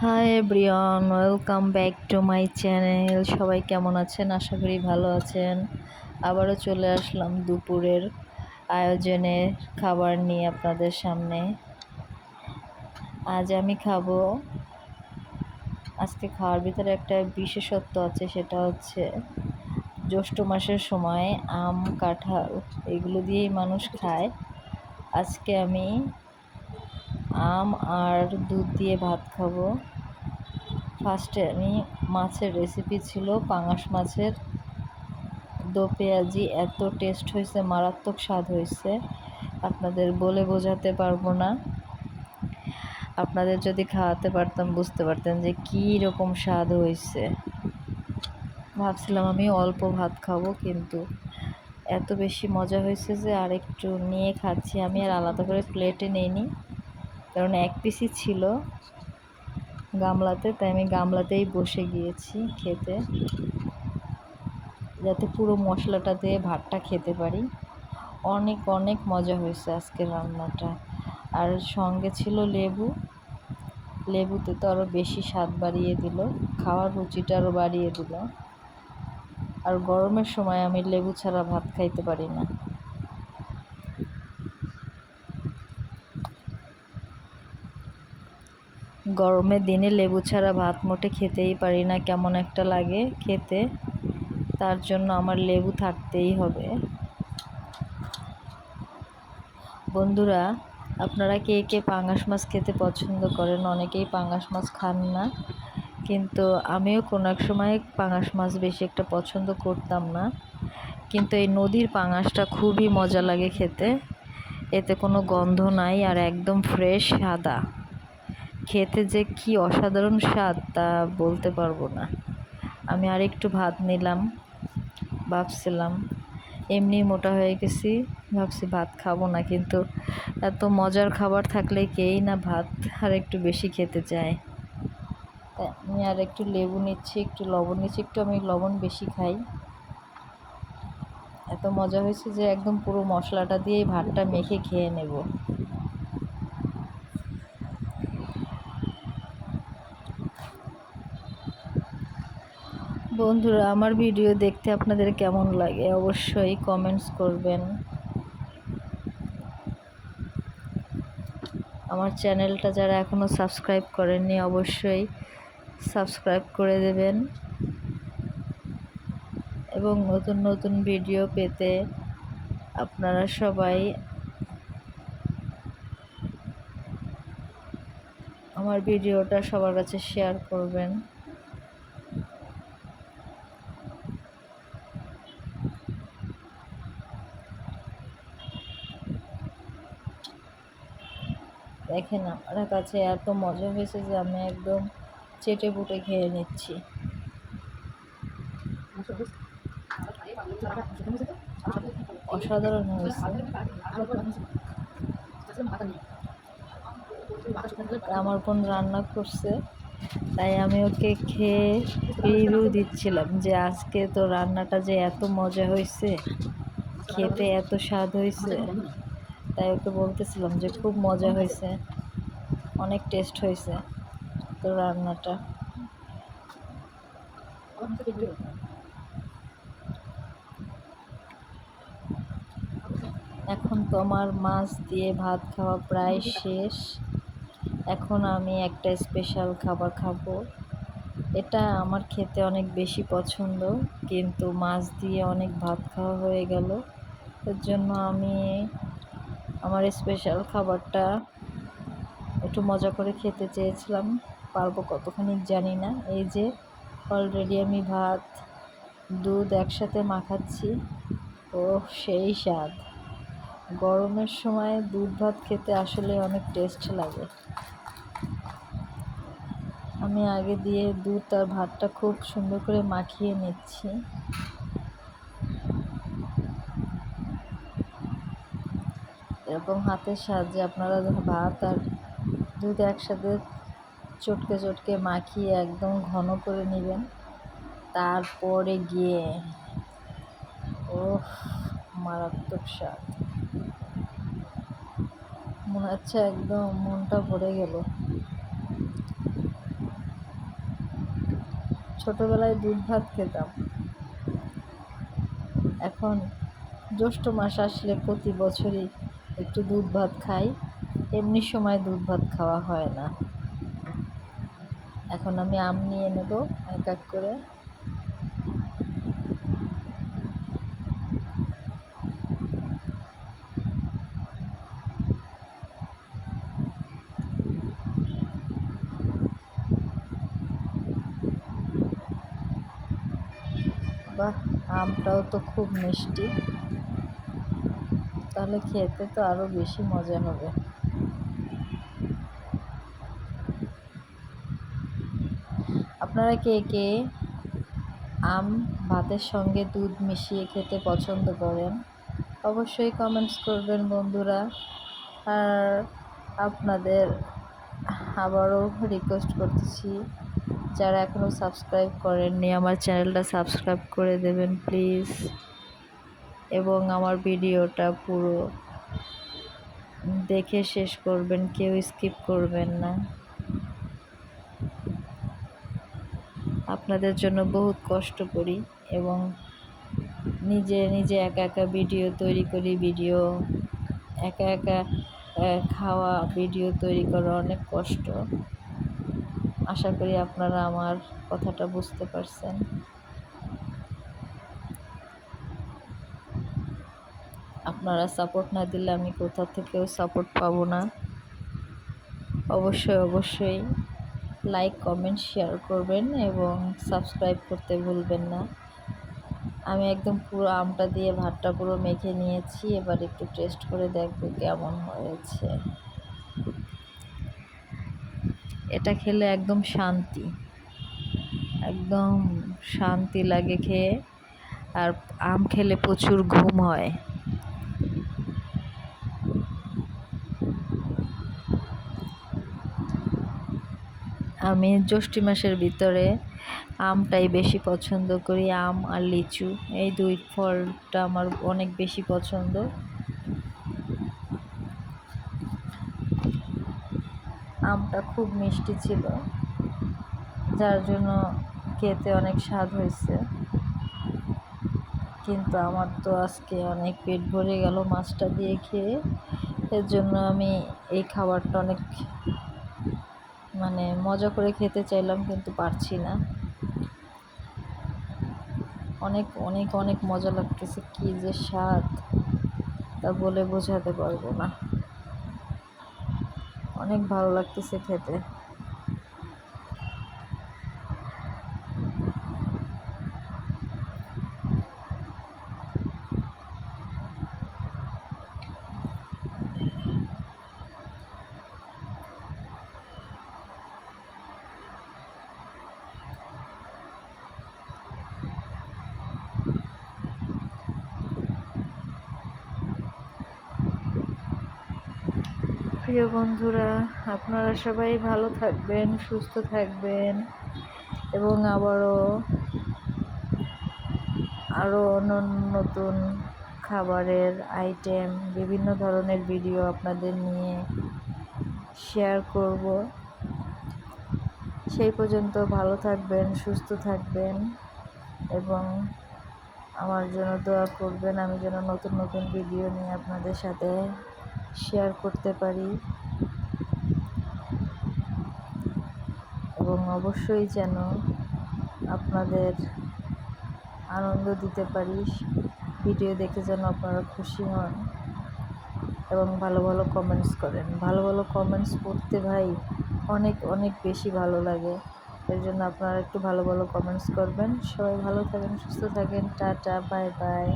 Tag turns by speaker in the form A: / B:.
A: Hi everyone, welcome back to my channel. সবাই কেমন আছেন? আশা করি ভালো আছেন। আবারও চলে আসলাম দুপুরের আয়োজনে খাবার নিয়ে আপনাদের সামনে। আজকে খাওয়ার ভিতরে একটা বিশেষত্ব আছে, সেটা হচ্ছে জ্যৈষ্ঠ মাসের সময় আম, কাঁঠাল এগুলো দিয়েই মানুষ খায়। আজকে আমি আম আর দুধ দিয়ে ভাত খাবো। ফার্স্টে আমি মাছের রেসিপি ছিল পাঙাশ মাছের দো পেঁয়াজি। এত টেস্ট হয়েছে, মারাত্মক স্বাদ হয়েছে, আপনাদের বলে বোঝাতে পারবো না। আপনাদের যদি খাওয়াতে পারতাম বুঝতে পারতেন যে কী রকম স্বাদ হয়েছে। ভাবছিলাম আমি অল্প ভাত খাবো, কিন্তু এত বেশি মজা হয়েছে যে আর একটু নিয়ে খাচ্ছি। আমি আর আলাদা করে প্লেটে নিইনি, কারণ এক পিসই ছিল গামলাতে, তাই আমি গামলাতেই বসে গিয়েছি খেতে, যাতে পুরো মশলাটা দিয়ে ভাতটা খেতে পারি। অনেক অনেক মজা হয়েছে আজকের রান্নাটা। আর সঙ্গে ছিল লেবু। লেবুতে তো আরও বেশি স্বাদ বাড়িয়ে দিল, খাওয়ার রুচিটা আরও বাড়িয়ে দিল। আর গরমের সময় আমি লেবু ছাড়া ভাত খাইতে পারি না। গরমের দিনে লেবু ছাড়া ভাত মোটে খেতেই পারি না, কেমন একটা লাগে খেতে। তার জন্য আমার লেবু থাকতেই হবে। বন্ধুরা, আপনারা কে কে পাঙাশ মাছ খেতে পছন্দ করেন? অনেকেই পাঙাশ মাছ খান না, কিন্তু আমিও কোনো এক সময় পাঙাশ মাছ বেশি একটা পছন্দ করতাম না, কিন্তু এই নদীর পাঙাশটা খুবই মজা লাগে খেতে। এতে কোনো গন্ধ নাই আর একদম ফ্রেশ সাদা। খেতে যে কি অসাধারণ স্বাদ তা বলতে পারবো না। আমি আর একটু ভাত নিলাম, ভাবছিলাম এমনি মোটা হয়ে গেছি, ভাবছি ভাত খাবো না, কিন্তু এত মজার খাবার থাকলে কেই না ভাত আর একটু বেশি খেতে চায়। তাই আমি আর একটু লেবু নিচ্ছি, একটু লবণ নিচ্ছি, একটু আমি লবণ বেশি খাই। এত মজা হয়েছে যে একদম পুরো মশলাটা দিয়েই ভাতটা মেখে খেয়ে নেব। বন্ধুরা, আমার ভিডিও দেখতে আপনাদের কেমন লাগে অবশ্যই কমেন্টস করবেন। আমার চ্যানেলটা যারা এখনও সাবস্ক্রাইব করেননি অবশ্যই সাবস্ক্রাইব করে দেবেন, এবং নতুন নতুন ভিডিও পেতে আপনারা সবাই আমার ভিডিওটা সবার কাছে শেয়ার করবেন। দেখেন, আমার কাছে এত মজা হয়েছে যে আমি একদম চেটে পুটে খেয়ে নিচ্ছি। অসাধারণ হয়েছে। আমার বোন রান্না করছে, তাই আমি ওকে খেয়ে রিভিউ দিচ্ছিলাম যে আজকে তো রান্নাটা যে এত মজা হয়েছে, খেতে এত স্বাদ হয়েছে। তাই ওকে বলতেছিলাম যে খুব মজা হয়েছে, অনেক টেস্ট হয়েছে তো রান্নাটা। এখন তো আমার মাছ দিয়ে ভাত খাওয়া প্রায় শেষ। এখন আমি একটা স্পেশাল খাবার খাবো। এটা আমার খেতে অনেক বেশি পছন্দ, কিন্তু মাছ দিয়ে অনেক ভাত খাওয়া হয়ে গেল। এর জন্য আমি আমার স্পেশাল খাবারটা একটু মজা করে খেতে চেয়েছিলাম, পারবো কতখানি জানি না। এই যে অলরেডি আমি ভাত দুধ একসাথে মাখাচ্ছি। ও সেই স্বাদ! গরমের সময় দুধ ভাত খেতে আসলে অনেক টেস্ট লাগে। আমি আগে দিয়ে দুধ আর ভাতটা খুব সুন্দর করে মাখিয়ে নিচ্ছি। এরকম হাতের সাহায্যে আপনারা ভাত আর দুধ একসাথে চটকে চটকে মাখিয়ে একদম ঘন করে নেবেন। তারপরে গিয়ে মারাত্মক স্বাদ, মনে হচ্ছে একদম মনটা ভরে গেল। ছোটোবেলায় দুধ ভাত খেতাম। এখন জ্যৈষ্ঠ মাস আসলে প্রতি বছরই একটু দুধ ভাত খাই, এমনি সময় দুধ ভাত খাওয়া হয় না। এখন আমি আম নিয়ে নেব এক এক করে। বাহ, আমটাও তো খুব মিষ্টি, তাহলে খেতে তো আরও বেশি মজা হবে। আপনারা কে কে আম ভাতের সঙ্গে দুধ মিশিয়ে খেতে পছন্দ করেন অবশ্যই কমেন্টস করবেন বন্ধুরা। আর আপনাদের আবারও রিকোয়েস্ট করতেছি, যারা এখনও সাবস্ক্রাইব করেননি আমার চ্যানেলটা সাবস্ক্রাইব করে দেবেন প্লিজ, এবং আমার ভিডিওটা পুরো দেখে শেষ করবেন, কেউ স্কিপ করবেন না। আপনাদের জন্য বহুত কষ্ট করি এবং নিজে নিজে একা একা ভিডিও তৈরি করি, একা একা খাওয়া ভিডিও তৈরি করা অনেক কষ্ট। আশা করি আপনারা আমার কথাটা বুঝতে পারছেন। আপনারা সাপোর্ট না দিলে আমি কোথা থেকেও সাপোর্ট পাবো না। অবশ্যই লাইক কমেন্ট শেয়ার করবেন এবং সাবস্ক্রাইব করতে ভুলবেন না। আমি একদম পুরো আমটা দিয়ে ভাতটা পুরো মেখে নিয়েছি, এবার একটু টেস্ট করে দেখব কেমন হয়েছে। এটা খেলে একদম শান্তি লাগে খেয়ে, আর আম খেলে প্রচুর ঘুম হয়। আমি জ্যৈষ্ঠ মাসের ভিতরে আমটাই বেশি পছন্দ করি, আম আর লিচু, এই দুই ফলটা আমার অনেক বেশি পছন্দ। আমটা খুব মিষ্টি ছিল, যার জন্য খেতে অনেক স্বাদ হয়েছে, কিন্তু আমার তো আজকে অনেক পেট ভরে গেল মাছটা দিয়ে খেয়ে। এর জন্য আমি এই খাবারটা অনেক মজা করে খেতে চাইলাম, কিন্তু পারছি না। অনেক অনেক অনেক মজা লাগতেছে, কি যে স্বাদ তা বলে বোঝাতে পারবো না। অনেক ভালো লাগতেছে খেতে। প্রিয় বন্ধুরা, আপনারা সবাই ভালো থাকবেন, সুস্থ থাকবেন, এবং আরও নতুন খাবারের আইটেম, বিভিন্ন ধরনের ভিডিও আপনাদের নিয়ে শেয়ার করব। সেই পর্যন্ত ভালো থাকবেন, সুস্থ থাকবেন এবং আমার জন্য দোয়া করবেন, আমি যেন নতুন নতুন ভিডিও নিয়ে আপনাদের সাথে শেয়ার করতে পারি, এবং অবশ্যই যেন আপনাদের আনন্দ দিতে পারি, ভিডিও দেখে যেন আপনারা খুশি হন এবং ভালো ভালো কমেন্টস করেন। ভালো ভালো কমেন্টস পড়তে ভাই অনেক অনেক বেশি ভালো লাগে, এর জন্য আপনারা একটু ভালো ভালো কমেন্টস করবেন। সবাই ভালো থাকেন, সুস্থ থাকেন, টাটা, বাই বাই।